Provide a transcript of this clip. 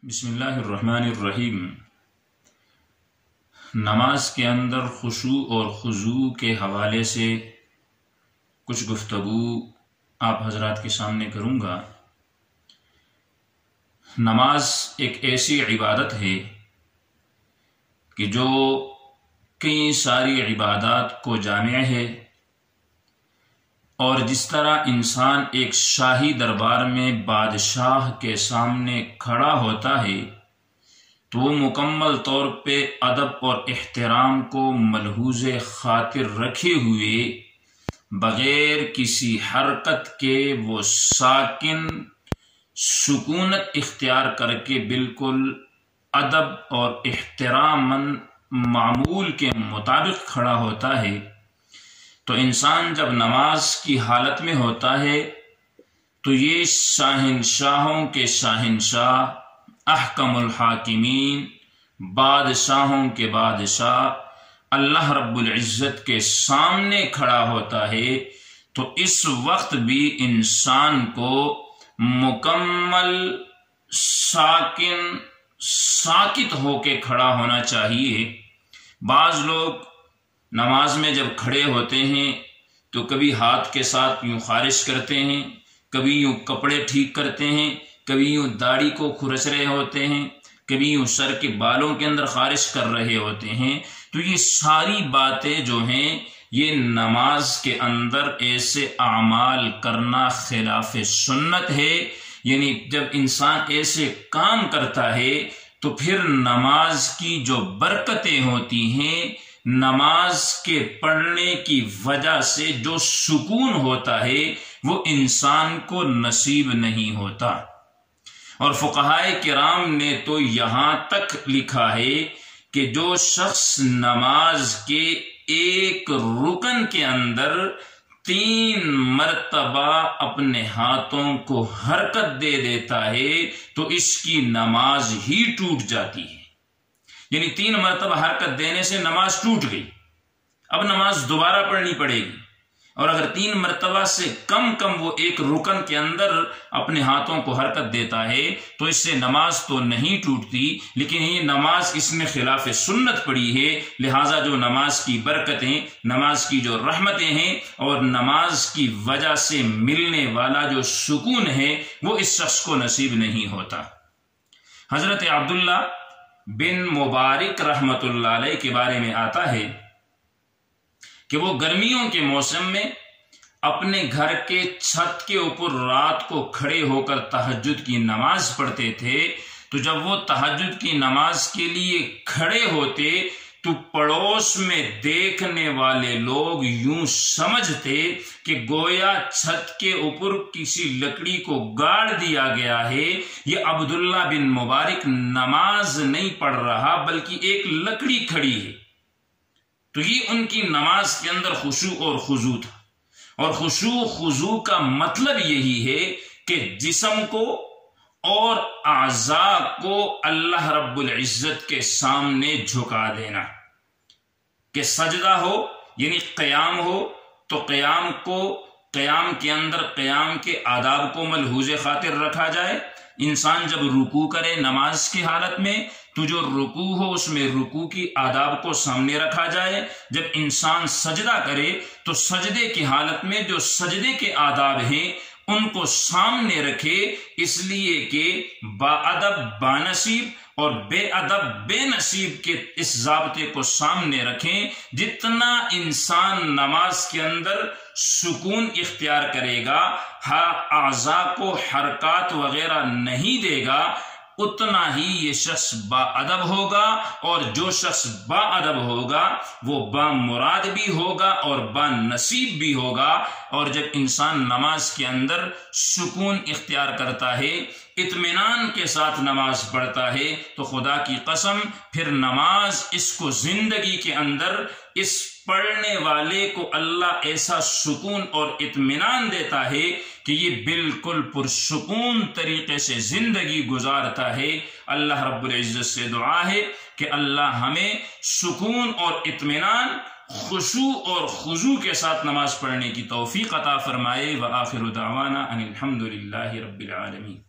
بسم اللہ الرحمن الرحیم۔ نماز کے اندر خشوع اور خضوع کے حوالے سے کچھ گفتگو آپ حضرات کے سامنے کروں گا۔ نماز ایک ایسی عبادت ہے کہ جو کئی ساری عبادات کو جامع ہے، اور جس طرح انسان ایک شاہی دربار میں بادشاہ کے سامنے کھڑا ہوتا ہے تو وہ مکمل طور پہ ادب اور احترام کو ملحوظ خاطر رکھے ہوئے بغیر کسی حرکت کے وہ ساکن سکونت اختیار کر کے بالکل ادب اور احتراماً معمول کے مطابق کھڑا ہوتا ہے۔ تو انسان جب نماز کی حالت میں ہوتا ہے تو یہ شاہنشاہوں کے شاہنشاہ، احکم الحاکمین، بادشاہوں کے بادشاہ اللہ رب العزت کے سامنے کھڑا ہوتا ہے۔ تو اس وقت بھی انسان کو مکمل ساکت ہو کے کھڑا ہونا چاہیے۔ بعض لوگ نماز میں جب کھڑے ہوتے ہیں تو کبھی ہاتھ کے ساتھ یوں خارش کرتے ہیں، کبھی یوں کپڑے ٹھیک کرتے ہیں، کبھی یوں داڑھی کو کھرچ رہے ہوتے ہیں، کبھی یوں سر کے بالوں کے اندر خارش کر رہے ہوتے ہیں۔ تو یہ ساری باتیں جو ہیں یہ نماز کے اندر ایسے اعمال کرنا خلاف سنت ہے۔ یعنی جب انسان ایسے کام کرتا ہے تو پھر نماز کی جو برکتیں ہوتی ہیں، نماز کے پڑھنے کی وجہ سے جو سکون ہوتا ہے وہ انسان کو نصیب نہیں ہوتا۔ اور فقہائے کرام نے تو یہاں تک لکھا ہے کہ جو شخص نماز کے ایک رکن کے اندر 3 مرتبہ اپنے ہاتھوں کو حرکت دے دیتا ہے تو اس کی نماز ہی ٹوٹ جاتی ہے۔ یعنی 3 مرتبہ حرکت دینے سے نماز ٹوٹ گئی، اب نماز دوبارہ پڑھنی پڑے گی۔ اور اگر 3 مرتبہ سے کم وہ ایک رکن کے اندر اپنے ہاتھوں کو حرکت دیتا ہے تو اس سے نماز تو نہیں ٹوٹتی، لیکن یہ نماز اس میں خلاف سنت پڑی ہے۔ لہٰذا جو نماز کی برکتیں، نماز کی جو رحمتیں ہیں اور نماز کی وجہ سے ملنے والا جو سکون ہے وہ اس شخص کو نصیب نہیں ہوتا۔ حضرت عبداللہ بن مبارک رحمت اللہ علیہ کے بارے میں آتا ہے کہ وہ گرمیوں کے موسم میں اپنے گھر کے چھت کے اوپر رات کو کھڑے ہو کر تہجد کی نماز پڑھتے تھے۔ تو جب وہ تہجد کی نماز کے لیے کھڑے ہوتے تو پڑوس میں دیکھنے والے لوگ یوں سمجھتے کہ گویا چھت کے اوپر کسی لکڑی کو گاڑ دیا گیا ہے، یہ عبداللہ بن مبارک نماز نہیں پڑھ رہا بلکہ ایک لکڑی کھڑی ہے۔ تو یہ ان کی نماز کے اندر خشوع اور خضوع تھا۔ اور خشوع خضوع کا مطلب یہی ہے کہ جسم کو اور اعضاء کو اللہ رب العزت کے سامنے جھکا دینا، کہ سجدہ ہو یعنی قیام ہو تو قیام کے اندر قیام کے آداب کو ملحوظ خاطر رکھا جائے۔ انسان جب رکوع کرے نماز کی حالت میں تو جو رکوع ہو اس میں رکوع کی آداب کو سامنے رکھا جائے۔ جب انسان سجدہ کرے تو سجدے کی حالت میں جو سجدے کے آداب ہیں ان کو سامنے رکھے، اس لیے کہ با ادب بانصیب اور بے ادب بے نصیب کے اس ضابطے کو سامنے رکھیں۔ جتنا انسان نماز کے اندر سکون اختیار کرے گا، اعضاء کو حرکات وغیرہ نہیں دے گا، اتنا ہی یہ شخص با ادب ہوگا، اور جو شخص با ادب ہوگا وہ با مراد بھی ہوگا اور با نصیب بھی ہوگا۔ اور جب انسان نماز کے اندر سکون اختیار کرتا ہے، اطمینان کے ساتھ نماز پڑھتا ہے، تو خدا کی قسم پھر نماز اس کو زندگی کے اندر اس پڑھنے والے کو اللہ ایسا سکون اور اطمینان دیتا ہے کہ یہ بالکل پرسکون طریقے سے زندگی گزارتا ہے۔ اللہ رب العزت سے دعا ہے کہ اللہ ہمیں سکون اور اطمینان، خشوع اور خضوع کے ساتھ نماز پڑھنے کی توفیق عطا فرمائے۔ وآخر دعوانا ان الحمد للہ رب العالمین۔